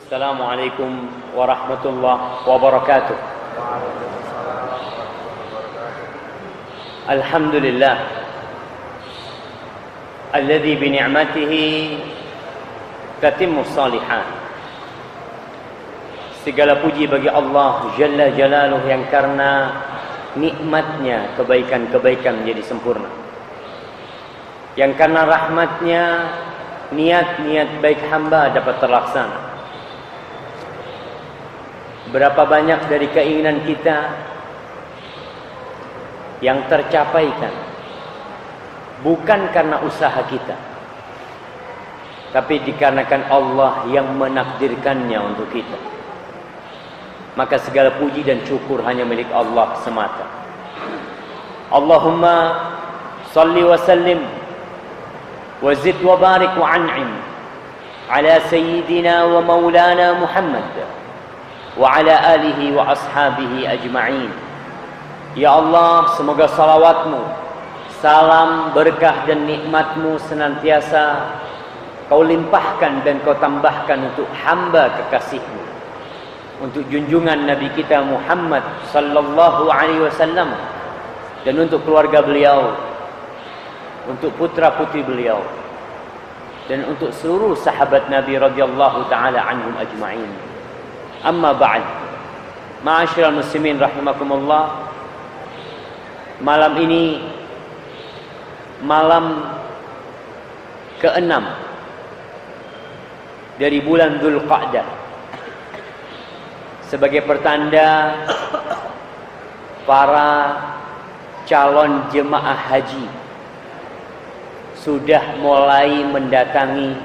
Assalamualaikum warahmatullahi wabarakatuh. Alhamdulillah alladzi bi ni'matihi tatimmu shalihat. Segala puji bagi Allah Jalla Jalaluh yang karena nikmatnya kebaikan-kebaikan menjadi sempurna, yang karena rahmatnya niat-niat baik hamba dapat terlaksana. Berapa banyak dari keinginan kita yang tercapaikan bukan karena usaha kita, tapi dikarenakan Allah yang menakdirkannya untuk kita. Maka segala puji dan syukur hanya milik Allah semata. Allahumma salli wa sallim wa zid wa barik wa an'im ala sayyidina wa maulana Muhammad wa ala alihi wa ashabihi ajma'in. Ya Allah, semoga salawatmu, salam, berkah dan nikmatmu senantiasa kau limpahkan dan kau tambahkan untuk hamba kekasihmu, untuk junjungan Nabi kita Muhammad sallallahu alaihi wasallam, dan untuk keluarga beliau, untuk putra-putri beliau, dan untuk seluruh sahabat Nabi radhiyallahu taala anhum ajma'in. Amma ba'd. Ma'asyiral muslimin rahimakumullah. Malam ini malam ke-6 dari bulan Dzulqa'dah, sebagai pertanda para calon jemaah haji sudah mulai mendatangi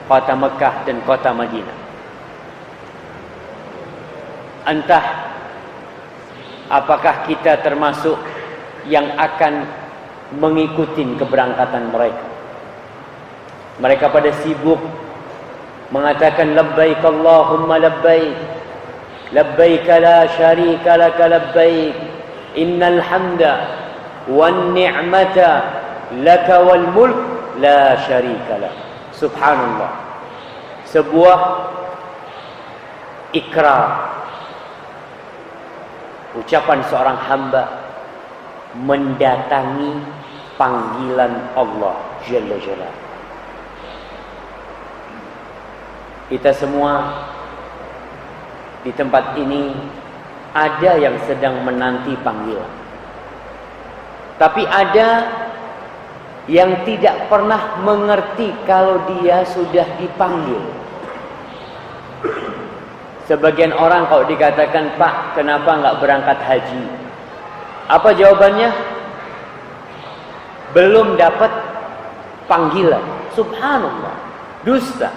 kota Mekah dan kota Madinah. Entah apakah kita termasuk yang akan mengikuti keberangkatan mereka. Mereka pada sibuk mengatakan labbaik Allahumma labbaik, labbaik la syarika laka labbaik, innal hamda wan ni'mata laka wal mulk la syarika lak. Subhanallah. Sebuah ikrar, ucapan seorang hamba mendatangi panggilan Allah Jalla Jalaluh. Kita semua di tempat ini ada yang sedang menanti panggilan, tapi ada yang tidak pernah mengerti kalau dia sudah dipanggil. Sebagian orang kalau dikatakan, Pak, kenapa nggak berangkat haji? Apa jawabannya? Belum dapat panggilan. Subhanallah, dusta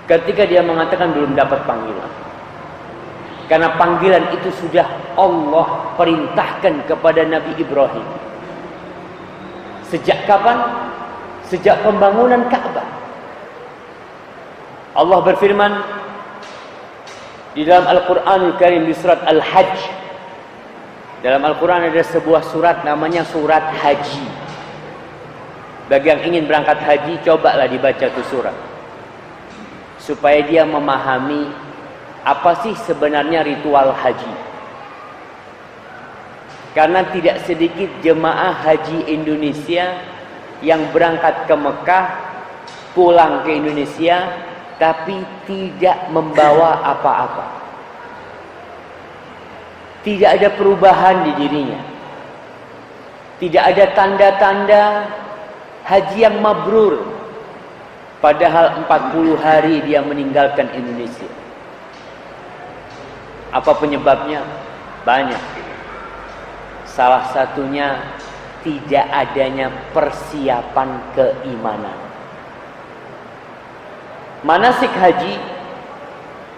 ketika dia mengatakan belum dapat panggilan. Karena panggilan itu sudah Allah perintahkan kepada Nabi Ibrahim. Sejak kapan? Sejak pembangunan Ka'bah. Allah berfirman di dalam Al-Quranul Karim di surat Al-Hajj. Dalam Al-Quran ada sebuah surat namanya surat haji. Bagi yang ingin berangkat haji, cobalah dibaca itu surat, supaya dia memahami apa sih sebenarnya ritual haji. Karena tidak sedikit jemaah haji Indonesia yang berangkat ke Mekah, pulang ke Indonesia, tapi tidak membawa apa-apa. Tidak ada perubahan di dirinya. Tidak ada tanda-tanda haji yang mabrur. Padahal 40 hari dia meninggalkan Indonesia. Apa penyebabnya? Banyak. Salah satunya tidak adanya persiapan keimanan. Manasik haji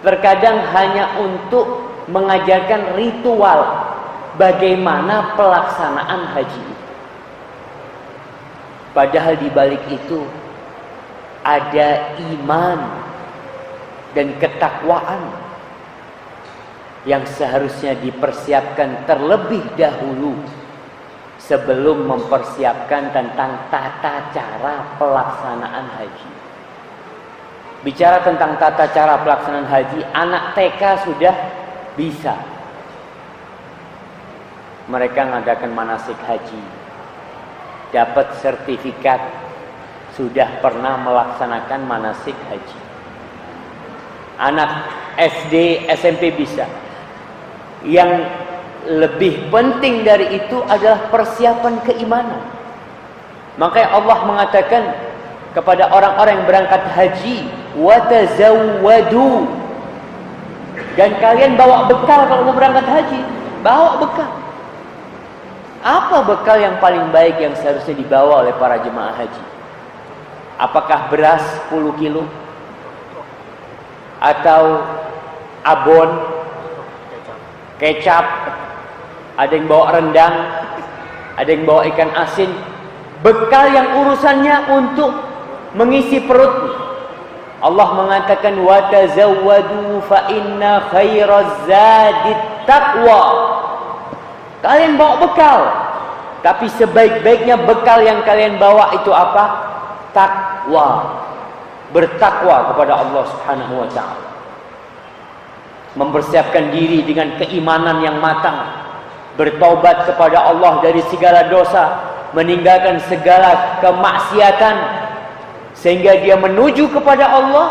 terkadang hanya untuk mengajarkan ritual bagaimana pelaksanaan haji. Padahal di balik itu ada iman dan ketakwaan yang seharusnya dipersiapkan terlebih dahulu sebelum mempersiapkan tentang tata cara pelaksanaan haji. Bicara tentang tata cara pelaksanaan haji, anak TK sudah bisa. Mereka mengadakan manasik haji, dapat sertifikat, sudah pernah melaksanakan manasik haji. Anak SD, SMP bisa. Yang lebih penting dari itu adalah persiapan keimanan. Makanya Allah mengatakan kepada orang-orang yang berangkat haji, watazawwadu, dan kalian bawa bekal kalau mau berangkat haji. Bawa bekal. Apa bekal yang paling baik yang seharusnya dibawa oleh para jemaah haji? Apakah beras 10 kilo? Atau abon, kecap, ada yang bawa rendang, ada yang bawa ikan asin. Bekal yang urusannya untuk mengisi perut. Allah mengatakan watazawwadu fa inna khairaz zadit taqwa. Kalian bawa bekal, tapi sebaik-baiknya bekal yang kalian bawa itu apa? Takwa. Bertakwa kepada Allah Subhanahu wa taala. Mempersiapkan diri dengan keimanan yang matang, bertaubat kepada Allah dari segala dosa, meninggalkan segala kemaksiatan, sehingga dia menuju kepada Allah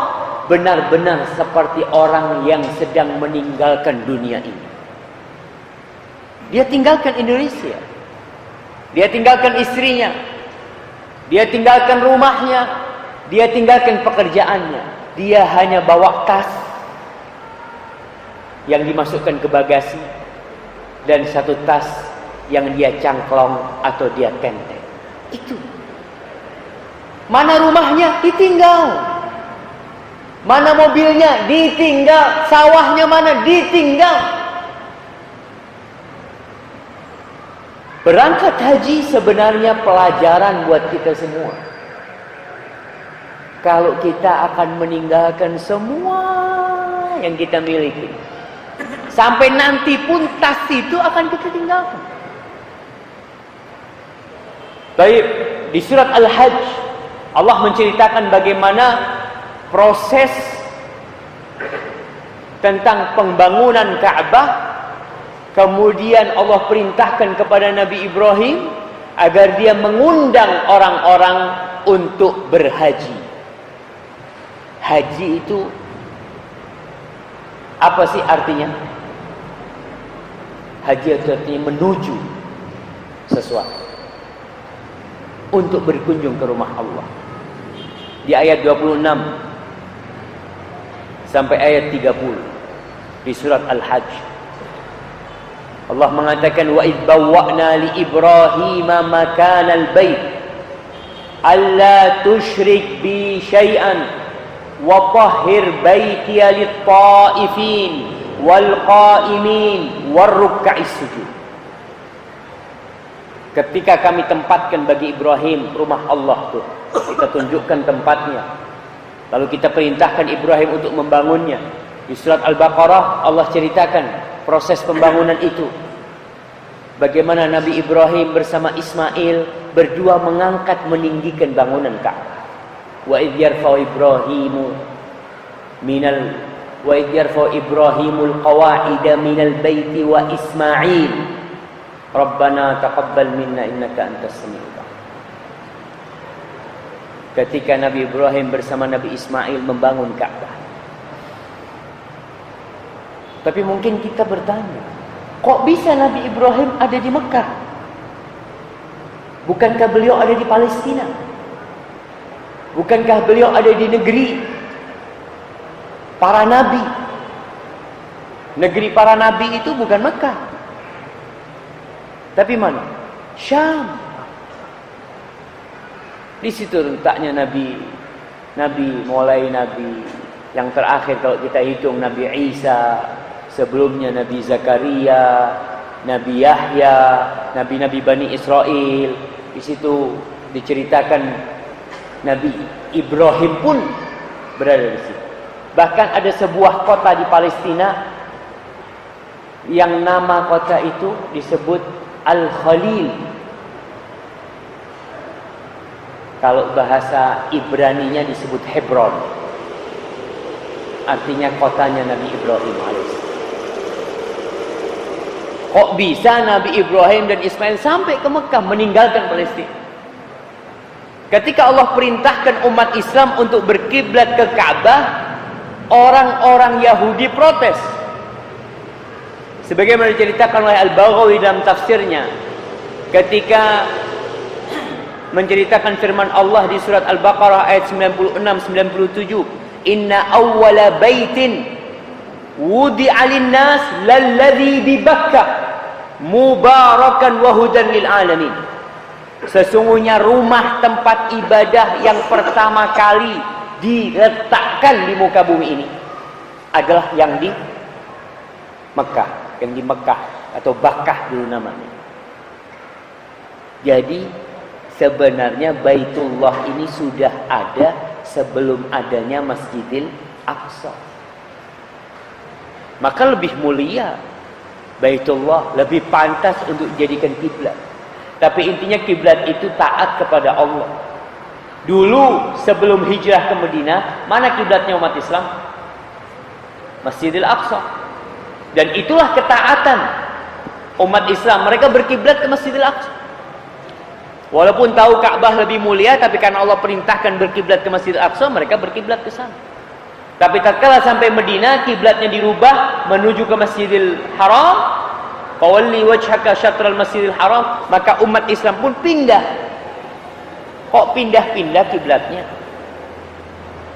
benar-benar seperti orang yang sedang meninggalkan dunia ini. Dia tinggalkan Indonesia, dia tinggalkan istrinya, dia tinggalkan rumahnya, dia tinggalkan pekerjaannya. Dia hanya bawa tas yang dimasukkan ke bagasi dan satu tas yang dia cangklong atau dia tenteng. Itu. Mana rumahnya? Ditinggal. Mana mobilnya? Ditinggal. Sawahnya mana? Ditinggal. Berangkat haji sebenarnya pelajaran buat kita semua. Kalau kita akan meninggalkan semua yang kita miliki, sampai nanti pun tas itu akan kita tinggalkan. Baik, di surat Al-Hajj Allah menceritakan bagaimana proses tentang pembangunan Ka'bah. Kemudian Allah perintahkan kepada Nabi Ibrahim agar dia mengundang orang-orang untuk berhaji. Haji itu apa sih artinya? Haji itu artinya menuju sesuatu, untuk berkunjung ke rumah Allah. Di ayat 26 sampai ayat 30 di surat Al-Hajj, Allah mengatakan wa idh bawwa'na li Ibrahima makanal bait alla tusyrik bi syai'an wa tahhir baitiya lit-ta'ifin wal qa'imin war ruk'is sujud. Ketika kami tempatkan bagi Ibrahim rumah Allah tuh, kita tunjukkan tempatnya, lalu kita perintahkan Ibrahim untuk membangunnya. Di surat Al-Baqarah Allah ceritakan proses pembangunan itu. Bagaimana Nabi Ibrahim bersama Ismail berdua mengangkat meninggikan bangunan Ka'bah. Wa idh yarfa'u Ibrahimul qawa'ida minal baiti wa Ismail Rabbana taqabbal minna innaka antas samiul alim. Ketika Nabi Ibrahim bersama Nabi Ismail membangun Ka'bah. Tapi mungkin kita bertanya, kok bisa Nabi Ibrahim ada di Mekah? Bukankah beliau ada di Palestina? Bukankah beliau ada di negeri para nabi? Negeri para nabi itu bukan Mekah. Tapi mana? Syam. Di situ letaknya Nabi mulai Nabi yang terakhir kalau kita hitung Nabi Isa, sebelumnya Nabi Zakaria, Nabi Yahya, nabi-nabi Bani Israel. Di situ diceritakan Nabi Ibrahim pun berada di situ. Bahkan ada sebuah kota di Palestina yang nama kota itu disebut Al-Khalil. Kalau bahasa Ibraninya disebut Hebron. artinya kotanya Nabi Ibrahim alaihissalam. Kok bisa Nabi Ibrahim dan Ismail sampai ke Mekah meninggalkan Palestina? Ketika Allah perintahkan umat Islam untuk berkiblat ke Ka'bah, orang-orang Yahudi protes. Sebagaimana diceritakan oleh Al-Baghawi dalam tafsirnya, ketika menceritakan firman Allah di surat Al-Baqarah ayat 96-97, "Inna awwala baitin wudi'a lin-nas lalladzi bi Bakkah mubarakan wa hudan lil alamin." Sesungguhnya rumah tempat ibadah yang pertama kali diletakkan di muka bumi ini adalah yang di Mekah, yang di Mekah atau Bakkah dulu namanya. Jadi sebenarnya Baitullah ini sudah ada sebelum adanya Masjidil Aqsa. Maka lebih mulia Baitullah, lebih pantas untuk dijadikan kiblat. Tapi intinya kiblat itu taat kepada Allah. Dulu sebelum hijrah ke Madinah, mana kiblatnya umat Islam? Masjidil Aqsa. Dan itulah ketaatan umat Islam. Mereka berkiblat ke Masjidil Aqsa. Walaupun tahu Ka'bah lebih mulia, tapi karena Allah perintahkan berkiblat ke Masjidil Aqsa, mereka berkiblat ke sana. Tapi tatkala sampai Madinah, kiblatnya dirubah menuju ke Masjidil Haram. Fawalli wajhaka syatral Masjidil Haram, maka umat Islam pun pindah. Kok pindah-pindah kiblatnya?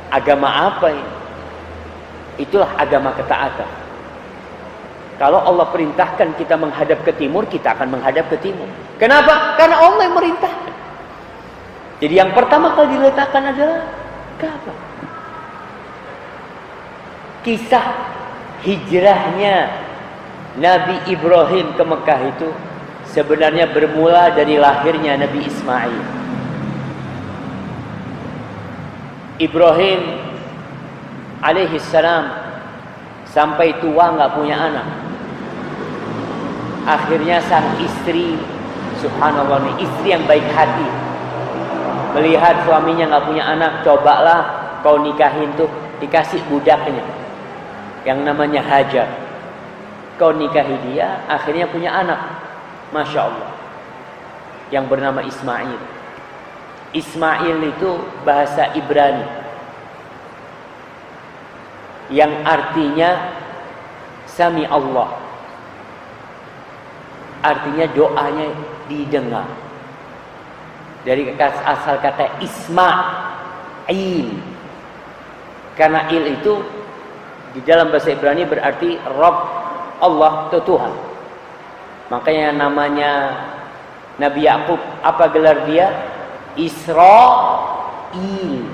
Agama apa ini? Itulah agama ketaatan. Kalau Allah perintahkan kita menghadap ke timur, kita akan menghadap ke timur. Kenapa? Karena Allah yang merintahkan. Jadi yang pertama kali diletakkan adalah Ka'bah. Kisah hijrahnya Nabi Ibrahim ke Mekah itu sebenarnya bermula dari lahirnya Nabi Ismail. Ibrahim alaihissalam sampai tua nggak punya anak. Akhirnya sang istri, subhanallah nih, istri yang baik hati, melihat suaminya nggak punya anak, cobalah kau nikahin tuh, dikasih budaknya yang namanya Hajar. Kau nikahi dia, akhirnya punya anak, Masya Allah, yang bernama Ismail. Ismail itu bahasa Ibrani, yang artinya Sami Allah, artinya doanya didengar. Dari asal kata Ismail, karena il itu di dalam bahasa Ibrani berarti Rabb, Allah itu Tuhan. Makanya namanya Nabi Yakub, apa gelar dia? Israil.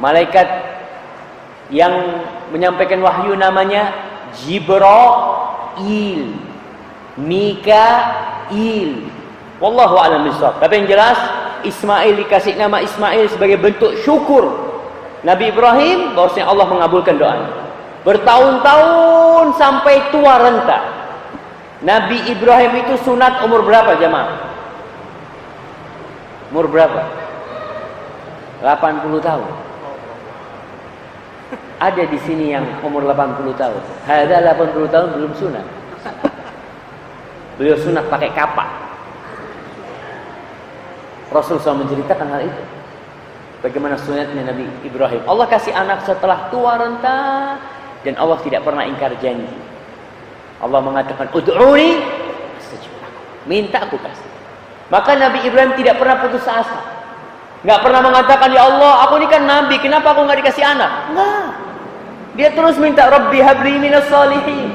Malaikat yang menyampaikan wahyu namanya Jibril, Mikail. Wallahu a'lam bishawab. Tapi yang jelas Ismail dikasih nama Ismail sebagai bentuk syukur Nabi Ibrahim bahwasanya Allah mengabulkan doanya. Bertahun-tahun sampai tua renta. Nabi Ibrahim itu sunat umur berapa jemaah? Umur berapa? 80 tahun. Ada di sini yang umur 80 tahun. Ada 80 tahun belum sunat. Beliau sunat pakai kapak. Rasul SAW menceritakan hal itu. Bagaimana sunatnya Nabi Ibrahim. Allah kasih anak setelah tua renta. Dan Allah tidak pernah ingkar janji. Allah mengatakan, "Ud'uni astajib lakum." Minta aku kasih. Maka Nabi Ibrahim tidak pernah putus asa. Enggak pernah mengatakan, "Ya Allah, aku ini kan nabi, kenapa aku enggak dikasih anak?" Enggak. Dia terus minta, "Rabbi habli minas shalihin."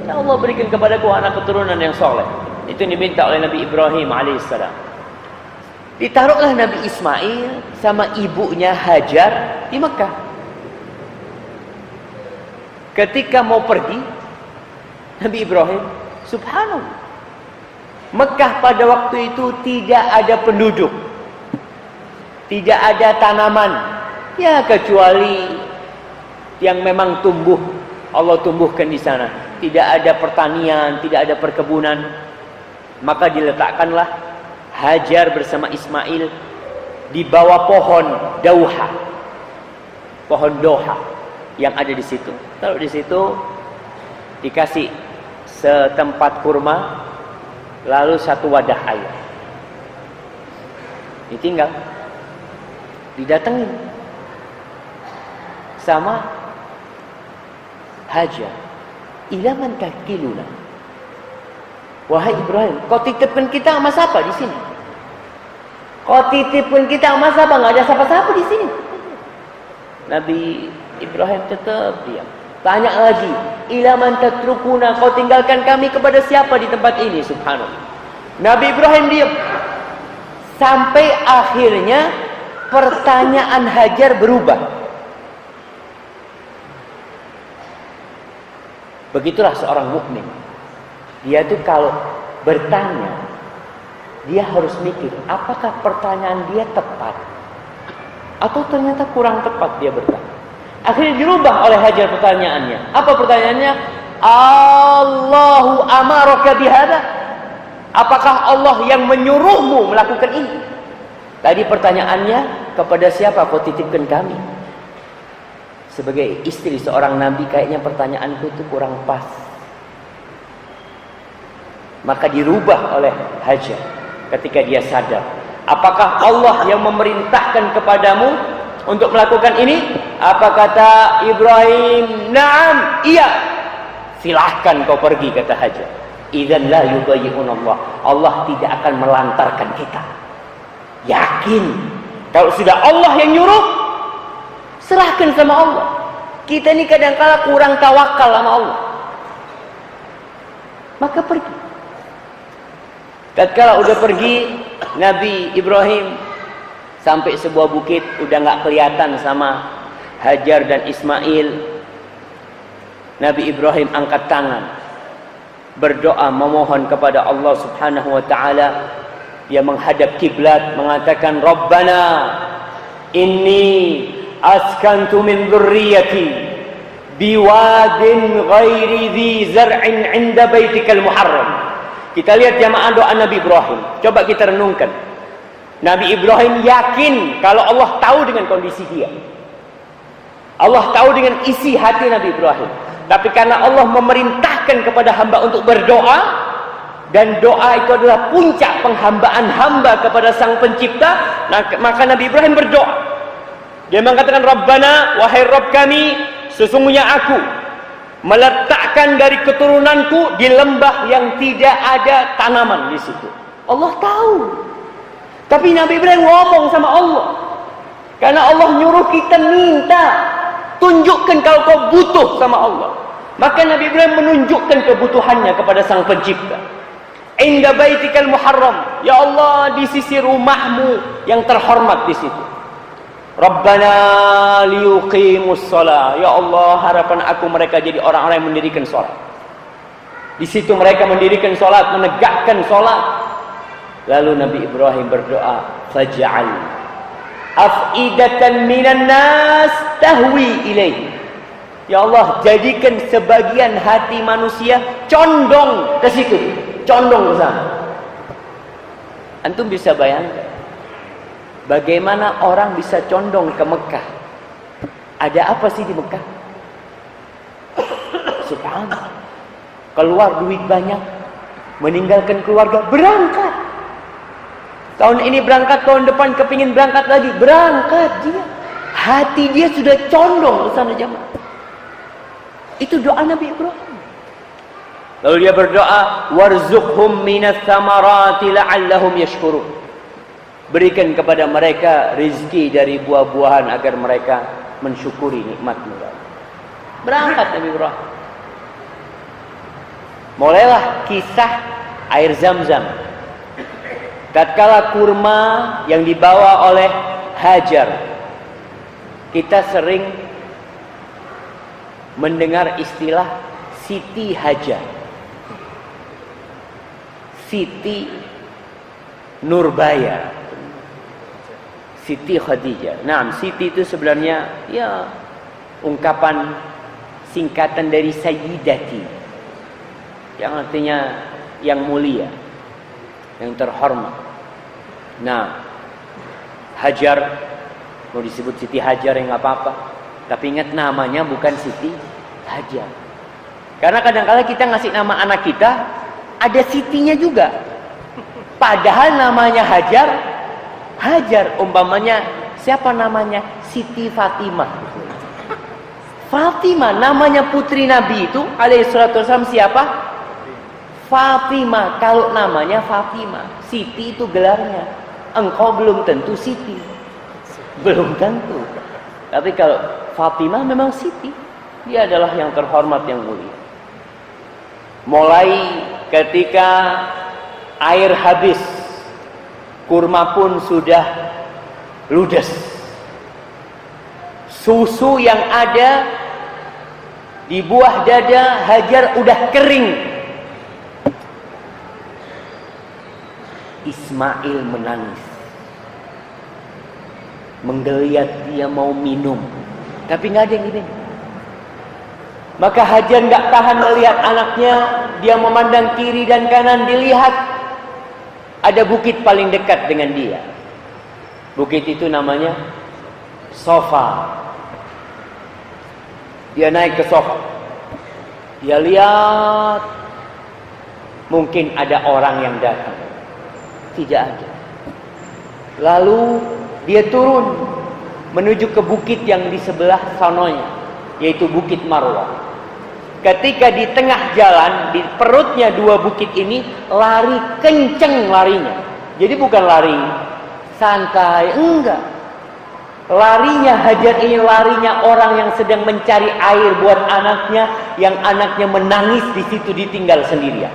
Ya Allah, berikan kepadaku anak keturunan yang soleh. Itu yang diminta oleh Nabi Ibrahim alaihissalam. Ditaruhlah Nabi Ismail sama ibunya Hajar di Mekah. Ketika mau pergi, Nabi Ibrahim, subhanallah, Mekah pada waktu itu tidak ada penduduk, tidak ada tanaman, ya kecuali yang memang tumbuh, Allah tumbuhkan di sana. Tidak ada pertanian, tidak ada perkebunan. Maka diletakkanlah Hajar bersama Ismail di bawah pohon dauha, pohon doha. yang ada di situ. Taruh di situ, dikasih setempat kurma, lalu satu wadah air. Ditinggal, didatengin sama Hajar. Ila man takiluna. Wahai Ibrahim, kau titipkan kita sama siapa di sini? Kau titipkan kita sama siapa? Enggak ada siapa-siapa di sini. Nabi Ibrahim tetap diam. Tanya lagi, ila man tatrukuna, kau tinggalkan kami kepada siapa di tempat ini? Subhanallah. Nabi Ibrahim diam. Sampai akhirnya pertanyaan Hajar berubah. Begitulah seorang mukmin. Dia tuh kalau bertanya, dia harus mikir, apakah pertanyaan dia tepat atau ternyata kurang tepat dia bertanya. Akhirnya dirubah oleh Hajar pertanyaannya. Apa pertanyaannya? Allahu amaraka bihada? Apakah Allah yang menyuruhmu melakukan ini? Tadi pertanyaannya, kepada siapa kau titipkan kami? Sebagai istri seorang nabi, kayaknya pertanyaanku itu kurang pas. Maka dirubah oleh Hajar ketika dia sadar. Apakah Allah yang memerintahkan kepadamu untuk melakukan ini? Apa kata Ibrahim? Naam, iya. Silahkan kau pergi, kata Hajar. Idzan la yudayyi'un Allah. Allah tidak akan melantarkan kita. Yakin. Kalau sudah Allah yang nyuruh, serahkan sama Allah. Kita ini kadang-kala kurang tawakal sama Allah. Maka pergi. Tatkala udah pergi, Nabi Ibrahim sampai sebuah bukit, udah nggak kelihatan sama Hajar dan Ismail. Nabi Ibrahim angkat tangan, berdoa memohon kepada Allah Subhanahu wa taala. Dia menghadap kiblat, mengatakan, Rabbana inni askantu min dzurriyyati biwadin ghairi dzi zar'in 'inda baitikal muharram. Kita lihat jamaah doa Nabi Ibrahim. Coba kita renungkan. Nabi Ibrahim yakin kalau Allah tahu dengan kondisi dia. Allah tahu dengan isi hati Nabi Ibrahim. Tapi karena Allah memerintahkan kepada hamba untuk berdoa, dan doa itu adalah puncak penghambaan hamba kepada Sang Pencipta, maka Nabi Ibrahim berdoa. Dia mengatakan, Rabbana, wahai Rabb kami, sesungguhnya aku meletakkan dari keturunanku di lembah yang tidak ada tanaman di situ. Allah tahu. Tapi Nabi Ibrahim ngomong sama Allah. Karena Allah nyuruh kita minta, tunjukkan kalau kau butuh sama Allah. Maka Nabi Ibrahim menunjukkan kebutuhannya kepada Sang Pencipta. Inda baitikal muharram, ya Allah, di sisi rumahmu yang terhormat di situ. Rabbana liyuqimus shalah, ya Allah, harapan aku mereka jadi orang-orang yang mendirikan salat. Di situ mereka mendirikan salat, menegakkan salat. Lalu Nabi Ibrahim berdoa, faj'al af'idatan minan nas tahwi ilaihi. Ya Allah, jadikan sebagian hati manusia condong ke situ, condong ke sana. Antum bisa bayangkan bagaimana orang bisa condong ke Mekah? Ada apa sih di Mekah? Subhanallah. Keluar duit banyak, meninggalkan keluarga, berangkat. Tahun ini berangkat, tahun depan kepingin berangkat lagi, berangkat dia. Hati dia sudah condong ke sana jamaah. Itu doa Nabi Ibrahim. Lalu dia berdoa, warzuqhum minas thamarati la'allahum yashkurun. Berikan kepada mereka rezeki dari buah-buahan agar mereka mensyukuri nikmat-Mu. Berangkat Nabi Ibrahim. Mulailah kisah air Zam-Zam. Tatkala kurma yang dibawa oleh Hajar, kita sering mendengar istilah Siti Hajar, Siti Nurbaya, Siti Khadijah. Nah, Siti itu sebenarnya ya ungkapan singkatan dari Sayyidati, yang artinya yang mulia, yang terhormat. Nah, Hajar, mau disebut Siti Hajar yang nggak apa-apa. Tapi ingat, namanya bukan Siti Hajar. Karena kadang-kadang kita ngasih nama anak kita, ada Sitinya juga. Padahal namanya Hajar. Umpamanya, siapa namanya? Siti Fatimah. Fatimah, namanya putri Nabi itu, alaihissalatu wassalam, siapa? Fatimah. Kalau namanya Fatimah, Siti itu gelarnya. Engkau belum tentu Siti. Belum tentu. Tapi kalau Fatimah memang Siti. Dia adalah yang terhormat, yang mulia. Mulai ketika air habis, kurma pun sudah ludes. Susu yang ada di buah dada Hajar udah kering. Ismail menangis, menggeliat, dia mau minum, tapi nggak ada yang gini. Maka Hajar nggak tahan melihat anaknya. Dia memandang kiri dan kanan, dilihat ada bukit paling dekat dengan dia. Bukit itu namanya Sofa. Dia naik ke Sofa. Dia lihat, mungkin ada orang yang datang. Tidak ada. Lalu dia turun menuju ke bukit yang di sebelah sanonya, yaitu Bukit Marwah. Ketika di tengah jalan, di perutnya dua bukit ini, lari kenceng larinya. Jadi bukan lari santai, enggak. Larinya Hajar ini larinya orang yang sedang mencari air buat anaknya, yang anaknya menangis di situ ditinggal sendirian.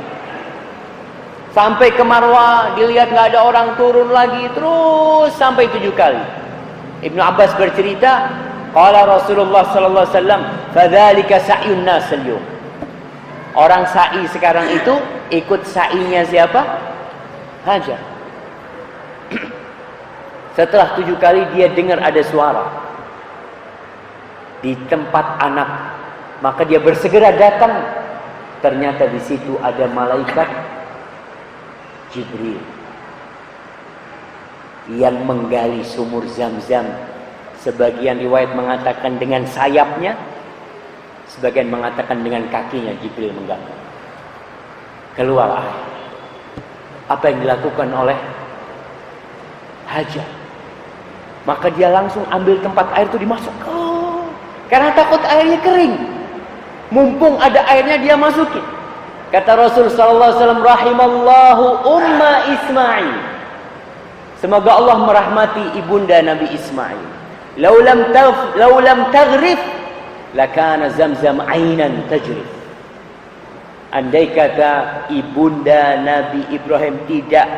Sampai ke Marwah, dilihat nggak ada orang, turun lagi terus sampai 7 kali. Ibnu Abbas bercerita, qala Rasulullah sallallahu alaihi wasallam, fadzalika sa'yun nas al-yawm. Orang sa'i sekarang itu ikut sa'inya siapa? Hajar. Setelah 7 kali dia dengar ada suara di tempat anak, maka dia bersegera datang. Ternyata di situ ada malaikat Jibril yang menggali sumur Zam-Zam. Sebagian riwayat mengatakan dengan sayapnya, sebagian mengatakan dengan kakinya Jibril menggali. Keluar air. Apa yang dilakukan oleh Hajar? Maka dia langsung ambil tempat air itu dimasuk. Karena takut airnya kering. Mumpung ada airnya dia masukin. Kata Rasul sallallahu alaihi wasallam, rahimallahu umma Ismail. Semoga Allah merahmati ibunda Nabi Ismail. Lau lam taghrif lakana Zamzam ainan tajrif. Andai kata ibunda Nabi Ibrahim tidak,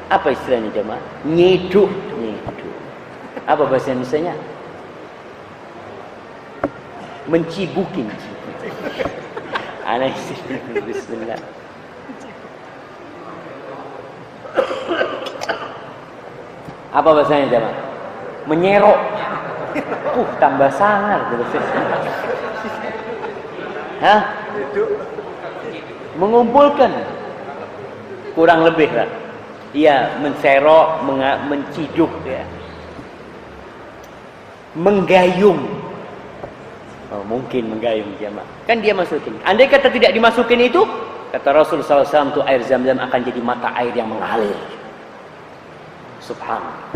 apa istilahnya jemaah? Nyiduk. Apa bahasa Indonesianya? Mencibukin. Bismillah. Apa bahasanya jemaah? Menyerok. Tambah sangar. Hah? Mengumpulkan. Kurang lebih lah. Iya, menserok, menciduk ya. Menggayung. Oh, mungkin menggayung jemaah. Kan dia masukin. Andai kata tidak dimasukin itu, kata Rasul SAW, itu air Zam-Zam akan jadi mata air yang mengalir. Subhanallah.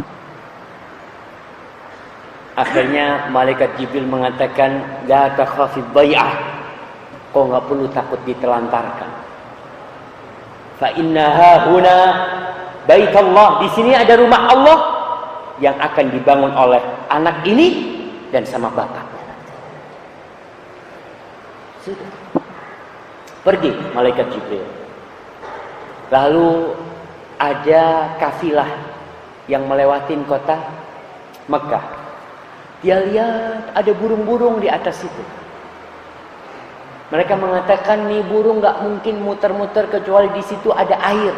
Akhirnya malaikat Jibril mengatakan, la takhafi dhai'ah. Kau enggak perlu takut ditelantarkan. Fa innaha huna baitullah. Di sini ada rumah Allah yang akan dibangun oleh anak ini dan sama bapaknya. Sudah. Pergi malaikat Jibril. Lalu ada kafilah yang melewatin kota Mekah. Dia lihat ada burung-burung di atas itu. Mereka mengatakan, nih burung gak mungkin muter-muter kecuali di situ ada air.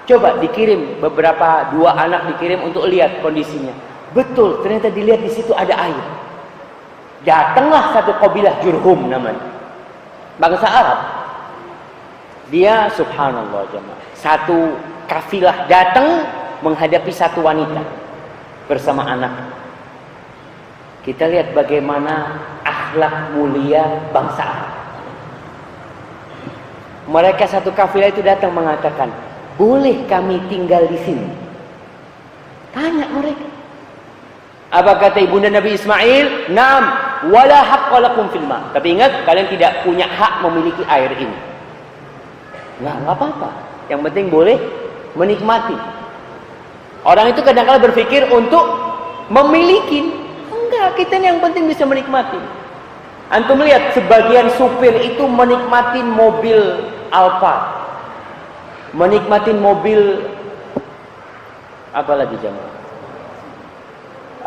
Coba dikirim, beberapa 2 anak dikirim untuk lihat kondisinya. Betul, ternyata dilihat di situ ada air. Datanglah satu kabilah Jurhum namanya, bangsa Arab. Dia subhanallah jemaah, satu kafilah datang menghadapi satu wanita. bersama anak. Kita lihat bagaimana akhlak mulia bangsa Arab. Mereka satu kafilah itu datang mengatakan, boleh kami tinggal di sini? Tanya mereka. Apa kata ibunda Nabi Ismail? Naam, wala haqqa lakum fil ma. Tapi ingat, kalian tidak punya hak memiliki air ini. Nggak apa-apa. Yang penting boleh menikmati. Orang itu kadang-kadang berpikir untuk memiliki. Enggak, kita ini yang penting bisa menikmati. Antum lihat, sebagian supir itu menikmati mobil Alfa, menikmati mobil apa lagi jamaah?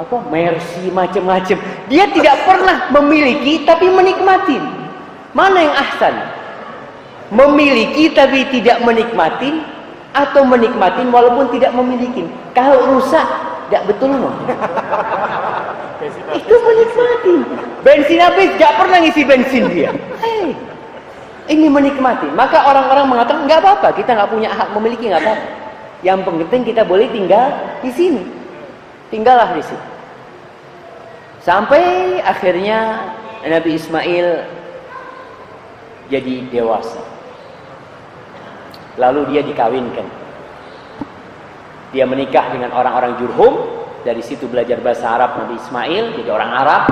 Apa? Mercy macam-macam. Dia tidak pernah memiliki tapi menikmati. Mana yang ahsan? Memiliki tapi tidak menikmati, atau menikmati walaupun tidak memiliki? Kalau rusak, tidak betul loh. Itu menikmati. Bensin habis, tidak pernah ngisi bensin dia. Ini menikmati. Maka orang-orang mengatakan nggak apa-apa, kita nggak punya hak memiliki, nggak apa-apa. Yang penting kita boleh tinggal di sini. Tinggallah di sini. Sampai akhirnya Nabi Ismail jadi dewasa. Lalu dia dikawinkan. Dia menikah dengan orang-orang Jurhum. Dari situ belajar bahasa Arab Nabi Ismail, jadi orang Arab.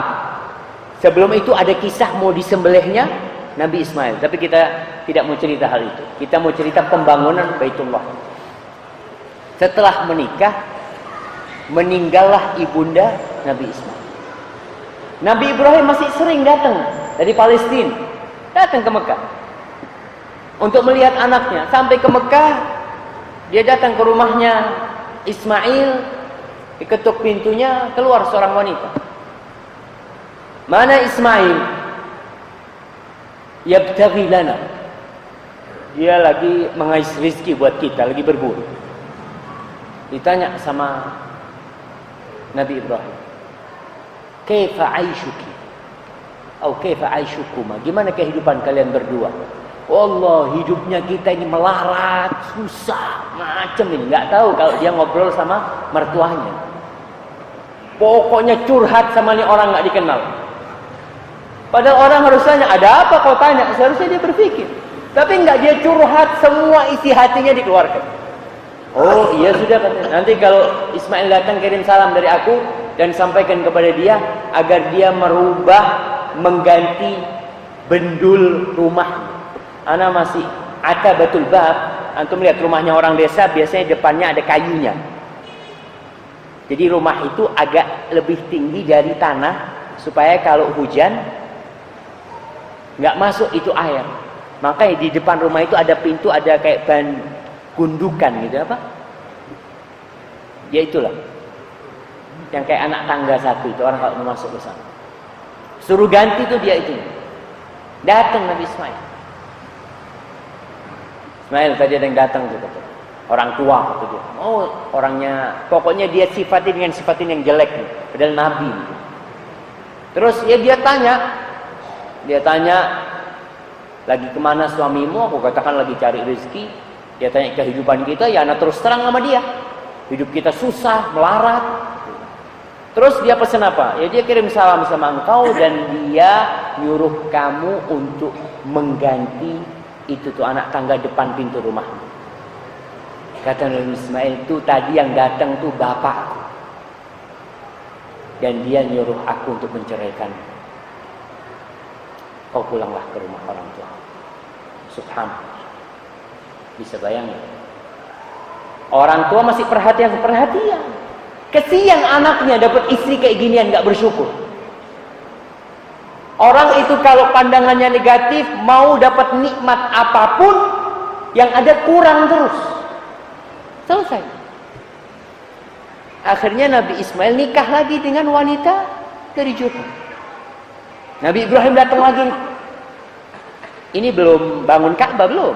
Sebelum itu ada kisah mau disembelihnya Nabi Ismail. Tapi kita tidak mau cerita hal itu. Kita mau cerita pembangunan Baitullah. Setelah menikah, meninggallah ibunda Nabi Ismail. Nabi Ibrahim masih sering datang dari Palestina, datang ke Mekah untuk melihat anaknya. Sampai ke Mekah, dia datang ke rumahnya Ismail, diketuk pintunya, keluar seorang wanita. Mana Ismail? Yabtaghi lana. Dia lagi mengais rezeki buat kita, lagi berburu. Ditanya sama Nabi Ibrahim, kaifa aishuki? Atau kaifa aishukuma? Gimana kehidupan kalian berdua? Allah, hidupnya kita ini melarat, susah, macam ini. Nggak tahu kalau dia ngobrol sama mertuanya. Pokoknya curhat sama ini orang nggak dikenal. Padahal orang harus tanya, ada apa kau tanya? Seharusnya dia berpikir. Tapi nggak, dia curhat, semua isi hatinya dikeluarkan. Oh iya sudah, nanti kalau Ismail datang kirim salam dari aku dan sampaikan kepada dia agar dia merubah, mengganti bendul rumah. Ana masih atabatul bab. Antum lihat rumahnya orang desa biasanya depannya ada kayunya. Jadi rumah itu agak lebih tinggi dari tanah supaya kalau hujan nggak masuk itu air. Makanya di depan rumah itu ada pintu, ada kayak ban gundukan gitu apa? Ya itulah. Yang kayak anak tangga satu itu orang kalau mau masuk ke sana. Suruh ganti tuh dia itu. Datang Nabi Ismail. Ismail tadi ada yang datang tuh kata. Orang tua kata dia. Oh, orangnya pokoknya dia sifatin dengan sifatin yang jelek nih. Padahal Nabi. Terus ya dia tanya lagi kemana suamimu? Aku katakan lagi cari rezeki. Dia tanya kehidupan kita, ya anak terus terang sama dia. Hidup kita susah, melarat. Terus dia pesan apa? Ya dia kirim salam sama engkau dan dia nyuruh kamu untuk mengganti itu tuh anak tangga depan pintu rumahmu. Kata Nabi Ismail, itu tadi yang datang tuh bapakku. Dan dia nyuruh aku untuk menceraikan. Kau pulanglah ke rumah orang tua. Subhanallah. Bisa bayangin. Orang tua masih perhatian. Kesian anaknya dapat istri kayak ginian gak bersyukur. Orang itu kalau pandangannya negatif, mau dapat nikmat apapun, yang ada kurang terus. Selesai. Akhirnya Nabi Ismail nikah lagi dengan wanita dari Jurhum. Nabi Ibrahim datang lagi. Ini belum bangun Ka'bah belum.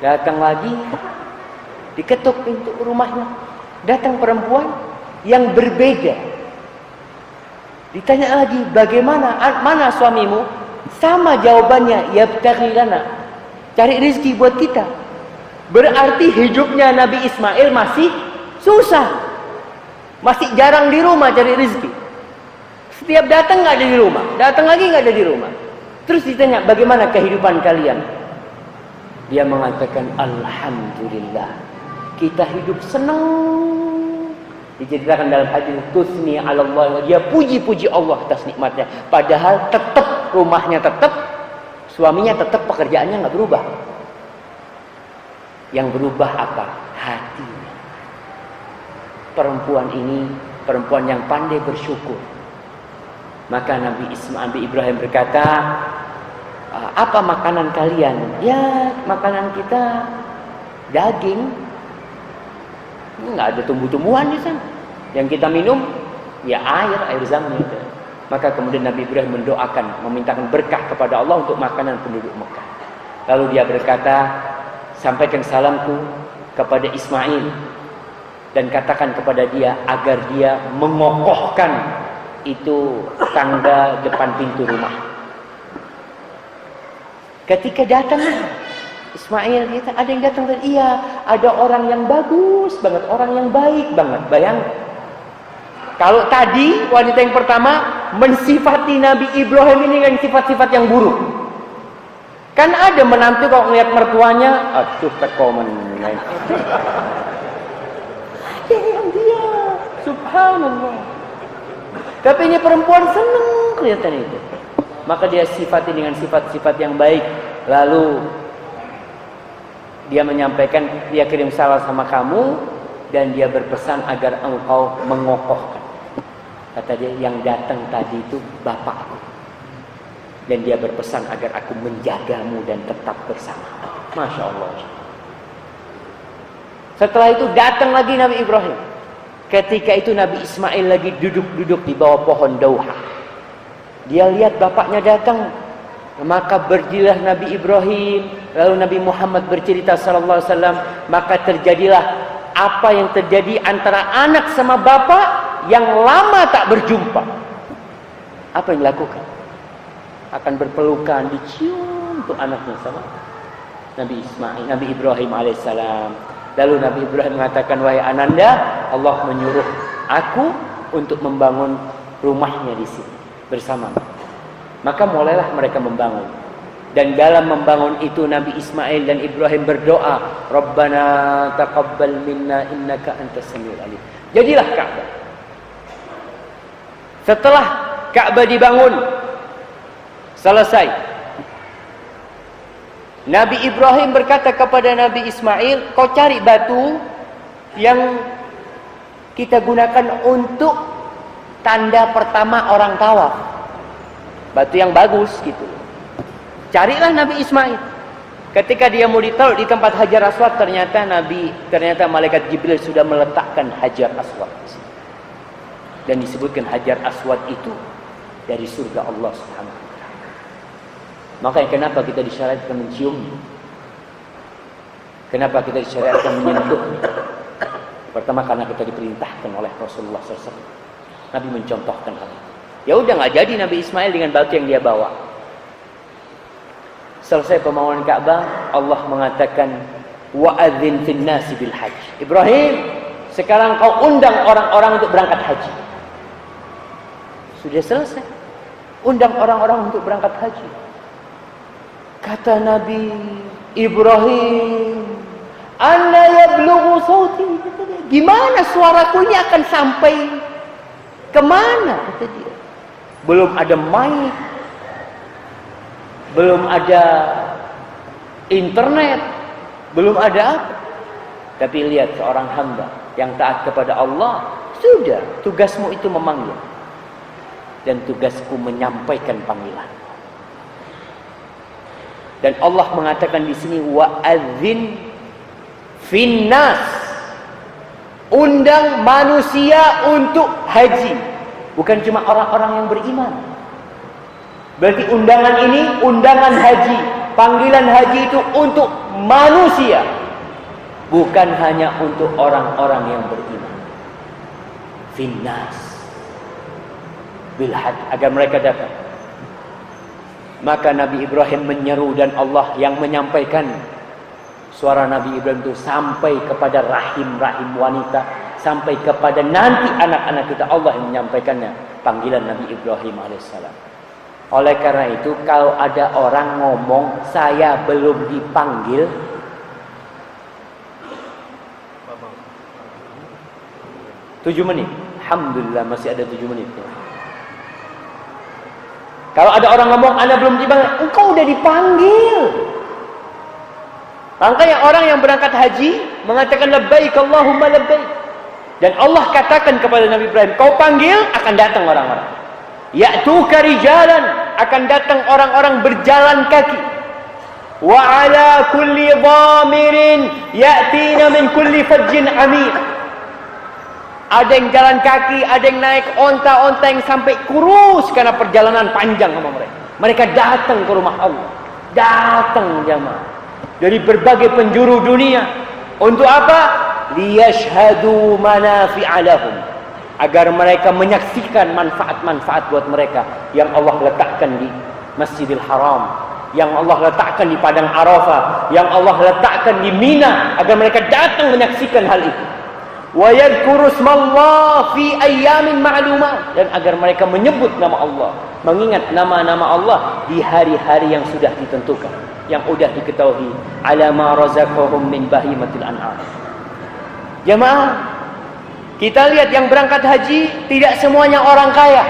Datang lagi, diketuk pintu rumahnya. Datang perempuan yang berbeda. Ditanya lagi, bagaimana? Mana suamimu? Sama jawabannya, yabtaghi lana. Cari rezeki buat kita. Berarti hidupnya Nabi Ismail masih susah. Masih jarang di rumah cari rezeki. Setiap datang nggak ada di rumah, datang lagi nggak ada di rumah. Terus ditanya, bagaimana kehidupan kalian? Dia mengatakan, alhamdulillah, kita hidup senang. Diceritakan dalam hadis, tusni 'ala Allah, dia puji-puji Allah atas nikmatnya. Padahal tetap rumahnya tetap, suaminya tetap, pekerjaannya nggak berubah. Yang berubah apa? Hatinya. Perempuan ini perempuan yang pandai bersyukur. Maka Nabi Ibrahim berkata, apa makanan kalian? Ya, makanan kita daging. Nggak ada tumbuh-tumbuhan di sana. Yang kita minum ya air zam itu. Maka kemudian Nabi Ibrahim mendoakan, memintakan berkah kepada Allah untuk makanan penduduk Mekah. Lalu dia berkata, sampaikan salamku kepada Ismail dan katakan kepada dia agar dia mengokohkan itu tangga depan pintu rumah. Ketika datang Ismail, ada yang datang dan iya, ada orang yang bagus banget, orang yang baik banget. Bayangkan, kalau tadi wanita yang pertama mensifati Nabi Ibrahim ini dengan sifat-sifat yang buruk. Kan ada menantu kalau melihat mertuanya, aduh kekomen. Ada yang dia, subhanallah. Tapi ini perempuan senang kelihatan itu. Maka dia sifati dengan sifat-sifat yang baik. Lalu dia menyampaikan, dia kirim salam sama kamu dan dia berpesan agar engkau mengokohkan. Kata dia, yang datang tadi itu bapakku. Dan dia berpesan agar aku menjagamu dan tetap bersama. Masya Allah. Setelah itu datang lagi Nabi Ibrahim. Ketika itu Nabi Ismail lagi duduk-duduk di bawah pohon dauha. Dia lihat bapaknya datang. Maka berdirilah Nabi Ibrahim. Lalu Nabi Muhammad bercerita sallallahu alaihi wasallam. Maka terjadilah apa yang terjadi antara anak sama bapak yang lama tak berjumpa. Apa yang dilakukan? Akan berpelukan, dicium untuk anaknya sama Nabi Ismail, Nabi Ibrahim alaihissalam. Lalu Nabi Ibrahim mengatakan, wahai Ananda, Allah menyuruh aku untuk membangun rumahnya di sini bersama. Maka mulailah mereka membangun. Dan dalam membangun itu Nabi Ismail dan Ibrahim berdoa, Rabbana taqabbal minna innaka antas samiul alim. Jadilah Ka'bah. Setelah Ka'bah dibangun, selesai. Nabi Ibrahim berkata kepada Nabi Ismail, kau cari batu yang kita gunakan untuk tanda pertama orang tawaf. Batu yang bagus gitu. Carilah Nabi Ismail. Ketika dia mau ditaruh di tempat Hajar Aswad, ternyata malaikat Jibril sudah meletakkan Hajar Aswad. Dan disebutkan Hajar Aswad itu dari surga Allah Subhanahu wa taala. Makanya kenapa kita disyariatkan menciumnya? Kenapa kita disyariatkan menyentuhnya? Pertama karena kita diperintahkan oleh Rasulullah SAW. Nabi mencontohkan hal itu. Ya udah, nggak jadi Nabi Ismail dengan batu yang dia bawa. Selesai pembangunan Ka'bah, Allah mengatakan, wa'adzin fin nasi bil hajj. Ibrahim, sekarang kau undang orang-orang untuk berangkat haji. Sudah selesai. Undang orang-orang untuk berangkat haji. Kata Nabi Ibrahim, anna yablughu sauti. Gimana suaraku ini akan sampai kemana? Kata dia. Belum ada mic, belum ada internet, belum ada apa. Tapi lihat seorang hamba yang taat kepada Allah, sudah tugasmu itu memanggil. Dan tugasku menyampaikan panggilan. Dan Allah mengatakan di sini wa'adzin finnas, undang manusia untuk haji, bukan cuma orang-orang yang beriman. Berarti undangan ini undangan haji, panggilan haji itu untuk manusia, bukan hanya untuk orang-orang yang beriman. Finnas bil hajj, agar mereka datang. Maka Nabi Ibrahim menyeru dan Allah yang menyampaikan suara Nabi Ibrahim itu sampai kepada rahim-rahim wanita, sampai kepada nanti anak-anak kita Allah yang menyampaikannya panggilan Nabi Ibrahim alaihissalam. Oleh karena itu kalau ada orang ngomong saya belum dipanggil, tujuh menit, alhamdulillah masih ada 7 menit. Kalau ada orang ngomong Anda belum dipanggil, engkau udah dipanggil. Makanya orang yang berangkat haji mengatakan labbaik Allahumma labbaik. Dan Allah katakan kepada Nabi Ibrahim, kau panggil akan datang orang-orang. Ya'tuka rijalan, akan datang orang-orang berjalan kaki. Wa ala kulli dhamirin ya'tina min kulli fajjin amir. Ada yang jalan kaki, ada yang naik onta-onta yang sampai kurus karena perjalanan panjang sama mereka. Mereka datang ke rumah Allah. Datang jamaah dari berbagai penjuru dunia. Untuk apa? Liyashhadu manafi'a lahum, agar mereka menyaksikan manfaat-manfaat buat mereka yang Allah letakkan di Masjidil Haram, yang Allah letakkan di Padang Arafah, yang Allah letakkan di Mina, agar mereka datang menyaksikan hal itu. Wa yadhkuru ismallah fi ayyamin ma'lumat, dan agar mereka menyebut nama Allah, mengingat nama-nama Allah di hari-hari yang sudah ditentukan, yang sudah diketahui. Ala ma razaqahum min bahimatil an'am. Jemaah, kita lihat yang berangkat haji tidak semuanya orang kaya.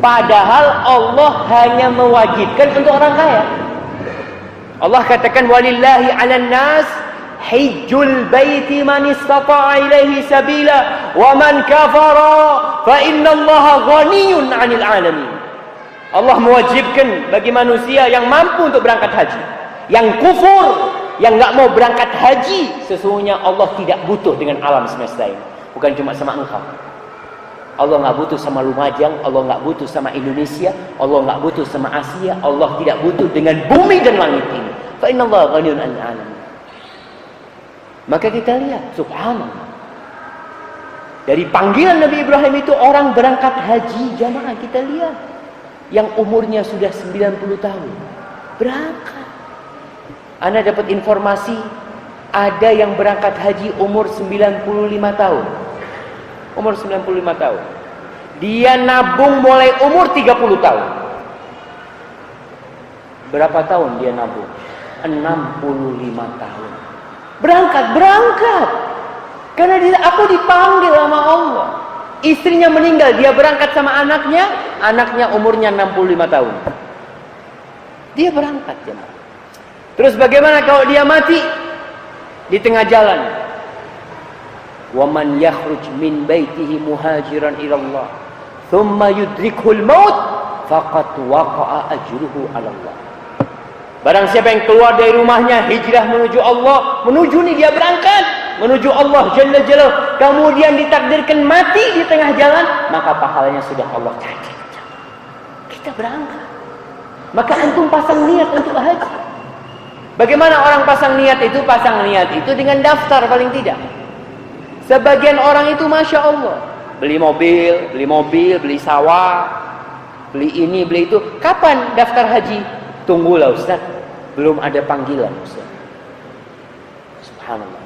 Padahal Allah hanya mewajibkan untuk orang kaya. Allah katakan walillahi 'alan nas hijjul baiti man istata'a ilaihi sabila wa man kafara fa innallaha ghaniyun 'anil 'alamin. Allah mewajibkan bagi manusia yang mampu untuk berangkat haji. Yang kufur, yang enggak mau berangkat haji, sesungguhnya Allah tidak butuh dengan alam semesta ini. Bukan cuma sama engkau. Allah enggak butuh sama Lumajang, Allah enggak butuh sama Indonesia, Allah enggak butuh sama Asia, Allah tidak butuh dengan bumi dan langit ini. Fa innallaha ghaniyun 'anil 'alamin. Maka kita lihat, subhanallah, dari panggilan Nabi Ibrahim itu orang berangkat haji, jamaah kita lihat, yang umurnya sudah 90 tahun berangkat. Anda dapat informasi ada yang berangkat haji umur 95 tahun. Umur 95 tahun. Dia nabung mulai umur 30 tahun. Berapa tahun dia nabung? 65 tahun. Berangkat. Karena aku dipanggil sama Allah. Istrinya meninggal, dia berangkat sama anaknya umurnya 65 tahun. Dia berangkat, jemaah. Terus bagaimana kalau dia mati di tengah jalan? Wa man yakhruj min baitihi muhajiran ila Allah, thumma yudrikuhul maut, faqad waqa'a ajruhu 'ala Allah. Barang siapa yang keluar dari rumahnya hijrah menuju Allah, menuju nih dia berangkat menuju Allah Jalla Jalaluhu, kemudian ditakdirkan mati di tengah jalan, maka pahalanya sudah Allah catat. Kita berangkat. Maka antum pasang niat untuk haji. Bagaimana orang pasang niat itu? Pasang niat itu dengan daftar paling tidak. Sebagian orang itu Masya Allah, beli mobil, beli sawah, beli ini, beli itu. Kapan daftar haji? Tunggulah Ustaz, belum ada panggilan Ustaz. Subhanallah.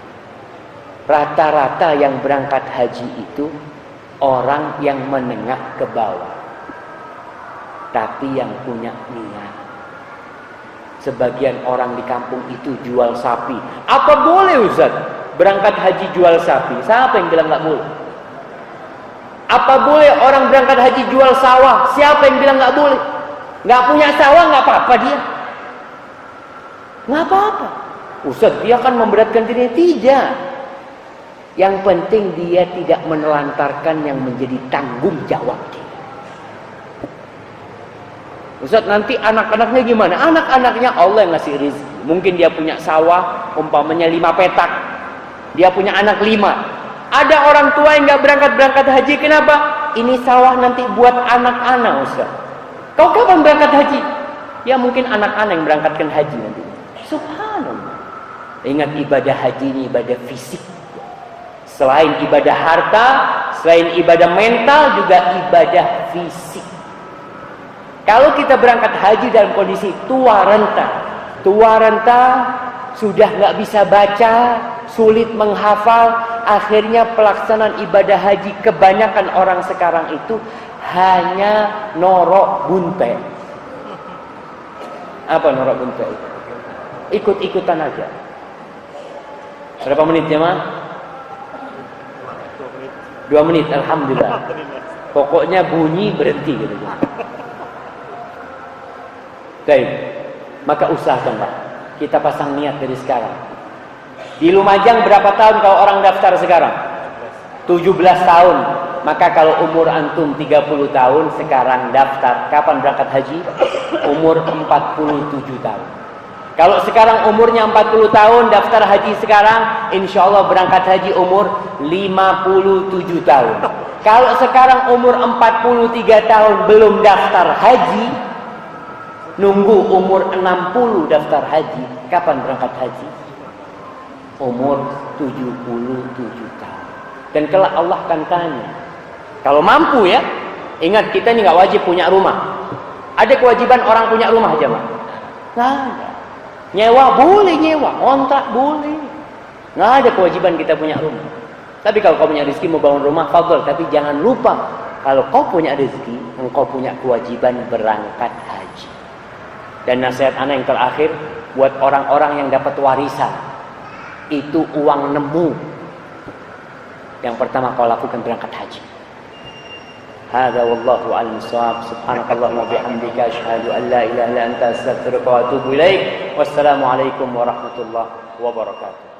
Rata-rata yang berangkat haji itu orang yang menengah ke bawah, tapi yang punya niat. Sebagian orang di kampung itu jual sapi. Apa boleh Ustaz berangkat haji jual sapi? Siapa yang bilang nggak boleh? Apa boleh orang berangkat haji jual sawah? Siapa yang bilang nggak boleh? Nggak punya sawah nggak apa-apa dia. Nggak apa-apa. Ustaz, dia akan memberatkan dirinya. Tidak. Yang penting dia tidak menelantarkan yang menjadi tanggung jawab dia. Ustaz, nanti anak-anaknya gimana? Anak-anaknya Allah yang ngasih rezeki. Mungkin dia punya sawah, umpamanya 5 petak. Dia punya anak 5. Ada orang tua yang nggak berangkat haji. Kenapa? Ini sawah nanti buat anak-anak Ustaz. Kau kapan berangkat haji? Ya mungkin anak-anak yang berangkatkan haji nanti. Subhanallah. Ingat, ibadah haji ini ibadah fisik. Selain ibadah harta, selain ibadah mental, juga ibadah fisik. Kalau kita berangkat haji dalam kondisi tua renta, sudah nggak bisa baca, sulit menghafal. Akhirnya pelaksanaan ibadah haji kebanyakan orang sekarang itu hanya norok bunte. Apa norok bunte itu? Ikut-ikutan aja. Berapa menit ya, Ma? 2 menit, alhamdulillah. Pokoknya bunyi berhenti gitu. Baik, maka usahakan Pak. Kita pasang niat dari sekarang. Di Lumajang berapa tahun kalau orang daftar sekarang? 17 tahun. Maka kalau umur antum 30 tahun sekarang daftar, kapan berangkat haji? Umur 47 tahun. Kalau sekarang umurnya 40 tahun, daftar haji sekarang, insya Allah berangkat haji umur 57 tahun. Kalau sekarang umur 43 tahun belum daftar haji, nunggu umur 60 daftar haji, kapan berangkat haji? Umur 77 tahun. Dan kelak Allah akan tanya. Kalau mampu ya, ingat kita ini nggak wajib punya rumah. Ada kewajiban orang punya rumah aja, Pak? Nggak ada. Nyewa boleh nyewa, kontrak boleh. Nggak ada kewajiban kita punya rumah. Tapi kalau kau punya rezeki mau bangun rumah, fadhol. Tapi jangan lupa, kalau kau punya rezeki, engkau punya kewajiban berangkat haji. Dan nasihat anak yang terakhir, buat orang-orang yang dapat warisan, itu uang nemu. Yang pertama kau lakukan berangkat haji. Hadza wallahu a'lam bissawab. Subhanakallahumma bihamdika asyhadu an la ilaha illa anta astaghfiruka wa atubu ilaik. Wassalamu alaikum warahmatullahi wabarakatuh.